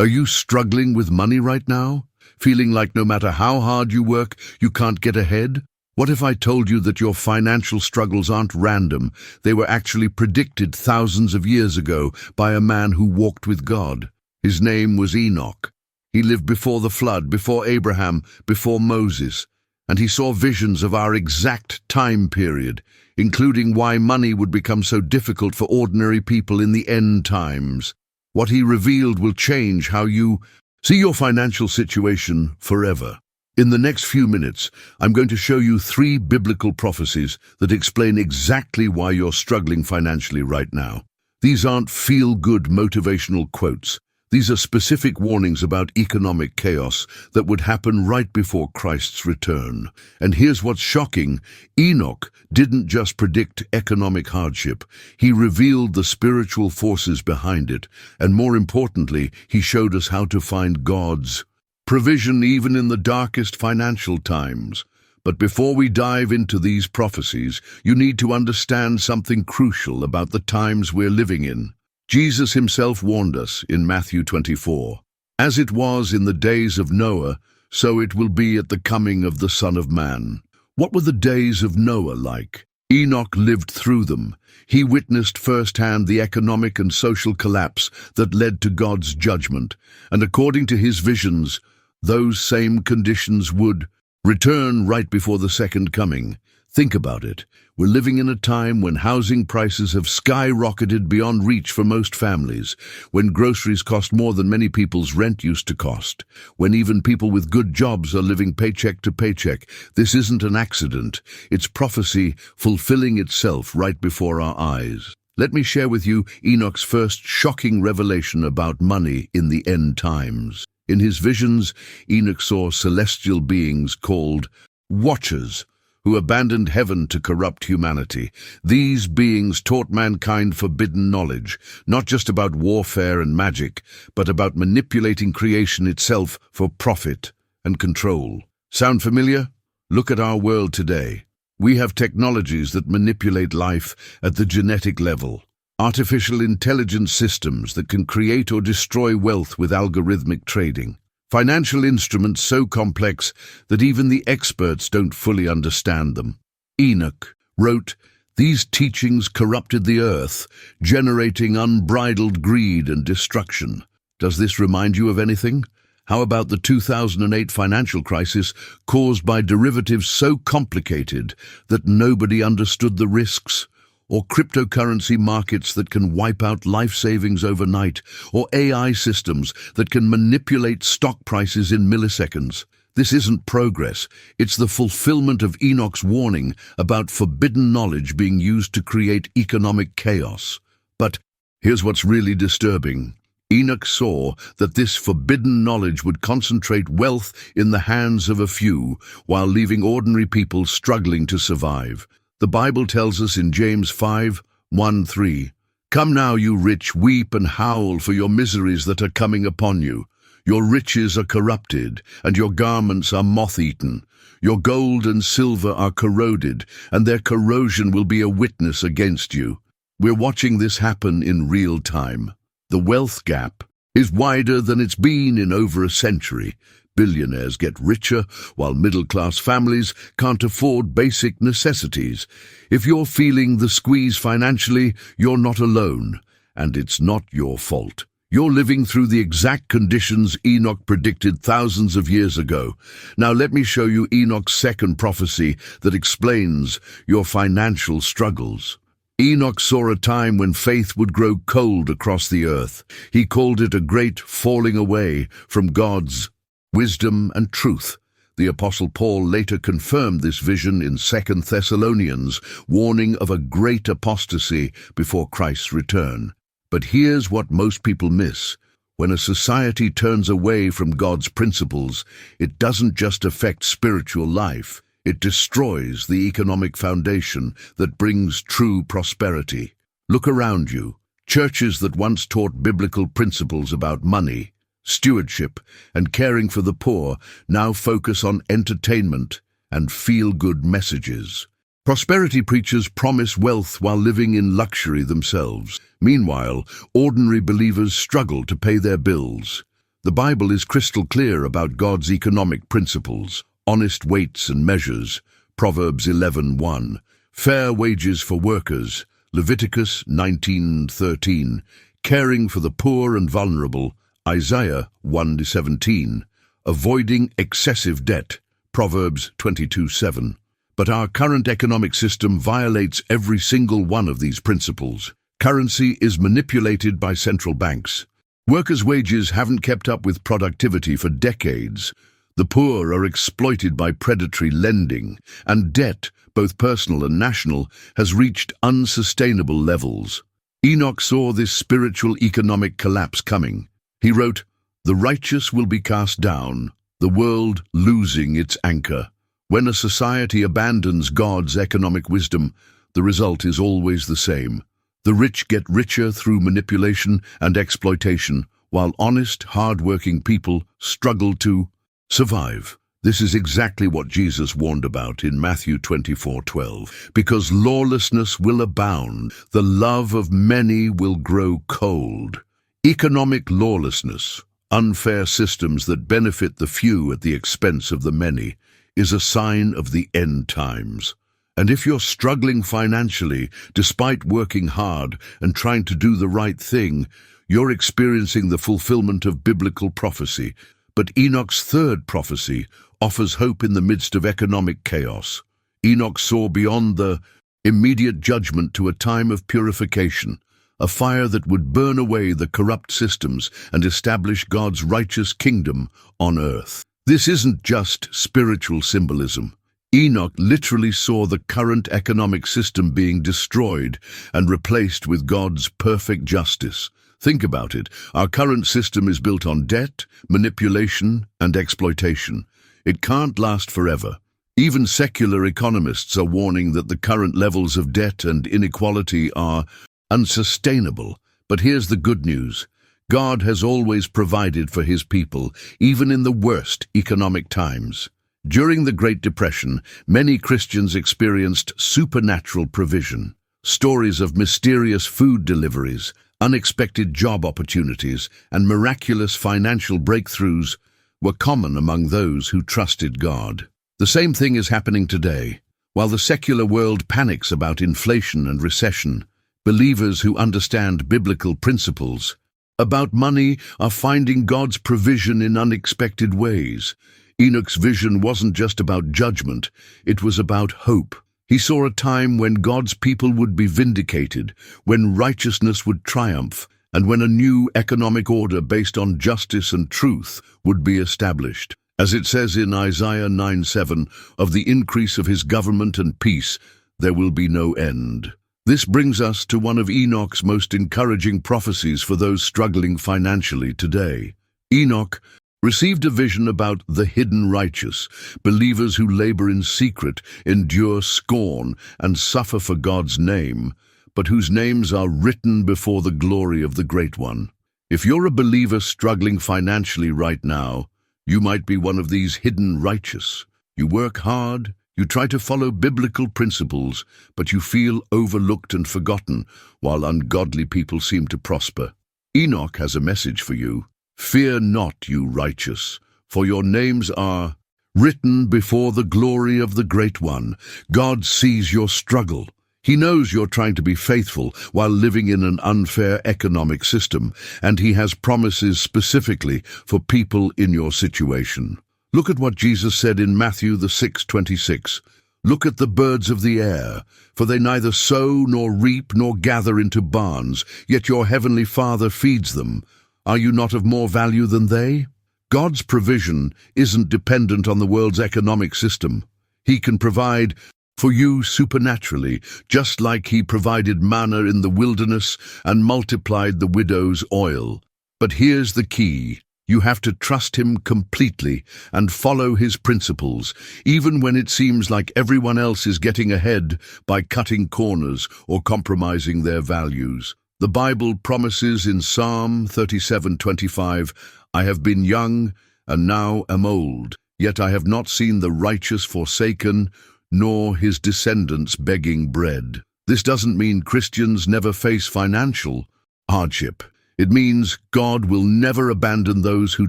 Are you struggling with money right now? Feeling like no matter how hard you work, you can't get ahead? What if I told you that your financial struggles aren't random? They were actually predicted thousands of years ago by a man who walked with God. His name was Enoch. He lived before the flood, before Abraham, before Moses, and he saw visions of our exact time period, including why money would become so difficult for ordinary people in the end times. What he revealed will change how you see your financial situation forever. In the next few minutes, I'm going to show you 3 biblical prophecies that explain exactly why you're struggling financially right now. These aren't feel-good motivational quotes. These are specific warnings about economic chaos that would happen right before Christ's return. And here's what's shocking. Enoch didn't just predict economic hardship. He revealed the spiritual forces behind it. And more importantly, he showed us how to find God's provision even in the darkest financial times. But before we dive into these prophecies, you need to understand something crucial about the times we're living in. Jesus himself warned us in Matthew 24, "As it was in the days of Noah, so it will be at the coming of the Son of Man." What were the days of Noah like? Enoch lived through them. He witnessed firsthand the economic and social collapse that led to God's judgment. And according to his visions, those same conditions would return right before the second coming. Think about it. We're living in a time when housing prices have skyrocketed beyond reach for most families, when groceries cost more than many people's rent used to cost, when even people with good jobs are living paycheck to paycheck. This isn't an accident. It's prophecy fulfilling itself right before our eyes. Let me share with you Enoch's first shocking revelation about money in the end times. In his visions, Enoch saw celestial beings called watchers, who abandoned heaven to corrupt humanity. These beings taught mankind forbidden knowledge, not just about warfare and magic, but about manipulating creation itself for profit and control. Sound familiar? Look at our world today. We have technologies that manipulate life at the genetic level. Artificial intelligence systems that can create or destroy wealth with algorithmic trading. Financial instruments so complex that even the experts don't fully understand them. Enoch wrote, "These teachings corrupted the earth, generating unbridled greed and destruction." Does this remind you of anything? How about the 2008 financial crisis caused by derivatives so complicated that nobody understood the risks? Or cryptocurrency markets that can wipe out life savings overnight, or AI systems that can manipulate stock prices in milliseconds. This isn't progress, it's the fulfillment of Enoch's warning about forbidden knowledge being used to create economic chaos. But here's what's really disturbing. Enoch saw that this forbidden knowledge would concentrate wealth in the hands of a few, while leaving ordinary people struggling to survive. The Bible tells us in James 5:1-3, "Come now, you rich, weep and howl for your miseries that are coming upon you. Your riches are corrupted, and your garments are moth-eaten. Your gold and silver are corroded, and their corrosion will be a witness against you." We're watching this happen in real time. The wealth gap is wider than it's been in over a century. Billionaires get richer, while middle-class families can't afford basic necessities. If you're feeling the squeeze financially, you're not alone, and it's not your fault. You're living through the exact conditions Enoch predicted thousands of years ago. Now let me show you Enoch's second prophecy that explains your financial struggles. Enoch saw a time when faith would grow cold across the earth. He called it a great falling away from God's wisdom and truth. The Apostle Paul later confirmed this vision in 2 Thessalonians, warning of a great apostasy before Christ's return. But here's what most people miss. When a society turns away from God's principles, it doesn't just affect spiritual life, it destroys the economic foundation that brings true prosperity. Look around you. Churches that once taught biblical principles about money, stewardship, and caring for the poor now focus on entertainment and feel-good messages. Prosperity preachers promise wealth while living in luxury themselves. Meanwhile, ordinary believers struggle to pay their bills. The Bible is crystal clear about God's economic principles, honest weights and measures, Proverbs 11:1, fair wages for workers, Leviticus 19:13, caring for the poor and vulnerable, Isaiah 1:17, avoiding excessive debt, Proverbs 22:7. But our current economic system violates every single one of these principles. Currency is manipulated by central banks. Workers' wages haven't kept up with productivity for decades. The poor are exploited by predatory lending, and debt, both personal and national, has reached unsustainable levels. Enoch saw this spiritual economic collapse coming. He wrote, "The righteous will be cast down, the world losing its anchor." When a society abandons God's economic wisdom, the result is always the same. The rich get richer through manipulation and exploitation, while honest, hard-working people struggle to survive. This is exactly what Jesus warned about in Matthew 24:12. Because lawlessness will abound, the love of many will grow cold. Economic lawlessness, unfair systems that benefit the few at the expense of the many, is a sign of the end times. And if you're struggling financially, despite working hard and trying to do the right thing, you're experiencing the fulfillment of biblical prophecy. But Enoch's third prophecy offers hope in the midst of economic chaos. Enoch saw beyond the immediate judgment to a time of purification, a fire that would burn away the corrupt systems and establish God's righteous kingdom on earth. This isn't just spiritual symbolism. Enoch literally saw the current economic system being destroyed and replaced with God's perfect justice. Think about it. Our current system is built on debt, manipulation, and exploitation. It can't last forever. Even secular economists are warning that the current levels of debt and inequality are unsustainable. But here's the good news. God has always provided for his people, even in the worst economic times. During the Great Depression, many Christians experienced supernatural provision. Stories of mysterious food deliveries, unexpected job opportunities, and miraculous financial breakthroughs were common among those who trusted God. The same thing is happening today. While the secular world panics about inflation and recession, believers who understand biblical principles about money are finding God's provision in unexpected ways. Enoch's vision wasn't just about judgment, it was about hope. He saw a time when God's people would be vindicated, when righteousness would triumph, and when a new economic order based on justice and truth would be established. As it says in Isaiah 9:7, of the increase of his government and peace, there will be no end. This brings us to one of Enoch's most encouraging prophecies for those struggling financially today. Enoch received a vision about the hidden righteous, believers who labor in secret, endure scorn, and suffer for God's name, but whose names are written before the glory of the Great One. If you're a believer struggling financially right now, you might be one of these hidden righteous. You work hard, you try to follow biblical principles, but you feel overlooked and forgotten, while ungodly people seem to prosper. Enoch has a message for you. Fear not, you righteous, for your names are written before the glory of the Great One. God sees your struggle. He knows you're trying to be faithful while living in an unfair economic system, and he has promises specifically for people in your situation. Look at what Jesus said in Matthew 6:26. Look at the birds of the air, for they neither sow nor reap nor gather into barns, yet your heavenly Father feeds them. Are you not of more value than they? God's provision isn't dependent on the world's economic system. He can provide for you supernaturally, just like he provided manna in the wilderness and multiplied the widow's oil. But here's the key. You have to trust him completely and follow his principles, even when it seems like everyone else is getting ahead by cutting corners or compromising their values. The Bible promises in Psalm 37:25, I have been young and now am old, yet I have not seen the righteous forsaken, nor his descendants begging bread. This doesn't mean Christians never face financial hardship. It means God will never abandon those who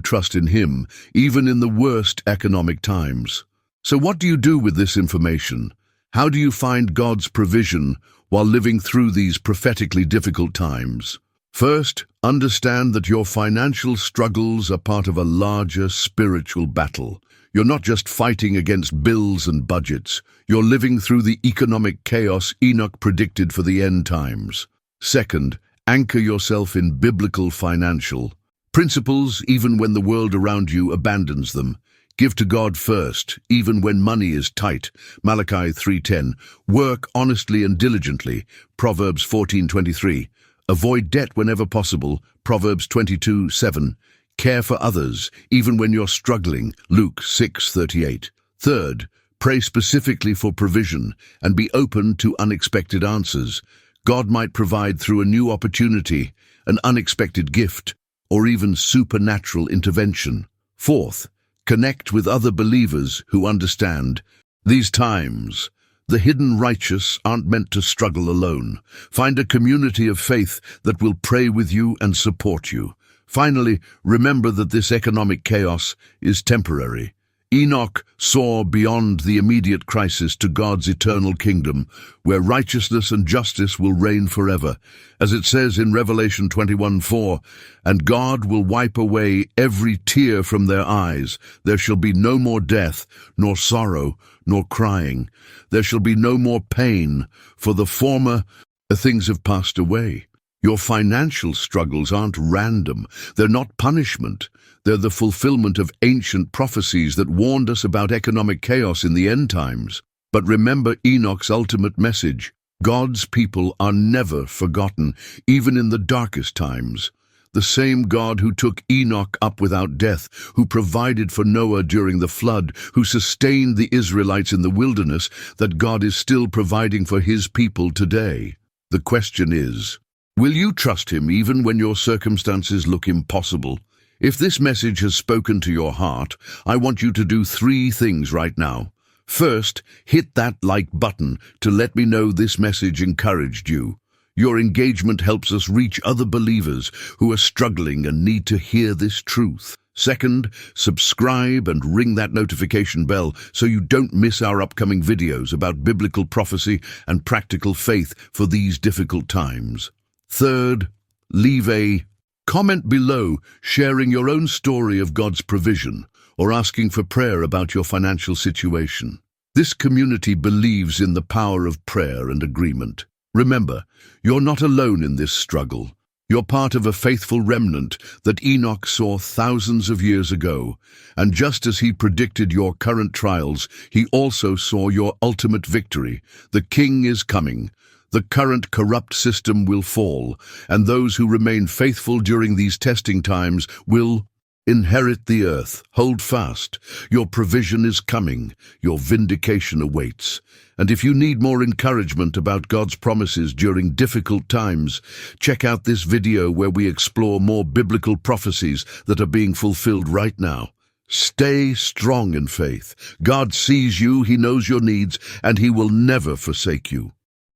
trust in Him, even in the worst economic times. So what do you do with this information? How do you find God's provision while living through these prophetically difficult times? First, understand that your financial struggles are part of a larger spiritual battle. You're not just fighting against bills and budgets. You're living through the economic chaos Enoch predicted for the end times. Second, anchor yourself in biblical financial principles even when the world around you abandons them. Give to God first, even when money is tight. Malachi 3:10. Work honestly and diligently. Proverbs 14:23. Avoid debt whenever possible. Proverbs 22:7. Care for others, even when you're struggling. Luke 6:38. Third, pray specifically for provision and be open to unexpected answers. God might provide through a new opportunity, an unexpected gift, or even supernatural intervention. Fourth, connect with other believers who understand these times. The hidden righteous aren't meant to struggle alone. Find a community of faith that will pray with you and support you. Finally, remember that this economic chaos is temporary. Enoch saw beyond the immediate crisis to God's eternal kingdom, where righteousness and justice will reign forever. As it says in Revelation 21:4, "And God will wipe away every tear from their eyes. There shall be no more death, nor sorrow, nor crying. There shall be no more pain, for the former things have passed away." Your financial struggles aren't random. They're not punishment. They're the fulfillment of ancient prophecies that warned us about economic chaos in the end times. But remember Enoch's ultimate message. God's people are never forgotten, even in the darkest times. The same God who took Enoch up without death, who provided for Noah during the flood, who sustained the Israelites in the wilderness, that God is still providing for His people today. The question is, will you trust Him even when your circumstances look impossible? If this message has spoken to your heart, I want you to do 3 things right now. First, hit that like button to let me know this message encouraged you. Your engagement helps us reach other believers who are struggling and need to hear this truth. Second, subscribe and ring that notification bell so you don't miss our upcoming videos about biblical prophecy and practical faith for these difficult times. Third, leave a comment below sharing your own story of God's provision or asking for prayer about your financial situation. This community believes in the power of prayer and agreement. Remember, you're not alone in this struggle. You're part of a faithful remnant that Enoch saw thousands of years ago, and just as he predicted your current trials, he also saw your ultimate victory. The King is coming. The current corrupt system will fall, and those who remain faithful during these testing times will inherit the earth. Hold fast. Your provision is coming. Your vindication awaits. And if you need more encouragement about God's promises during difficult times, check out this video where we explore more biblical prophecies that are being fulfilled right now. Stay strong in faith. God sees you, He knows your needs, and He will never forsake you.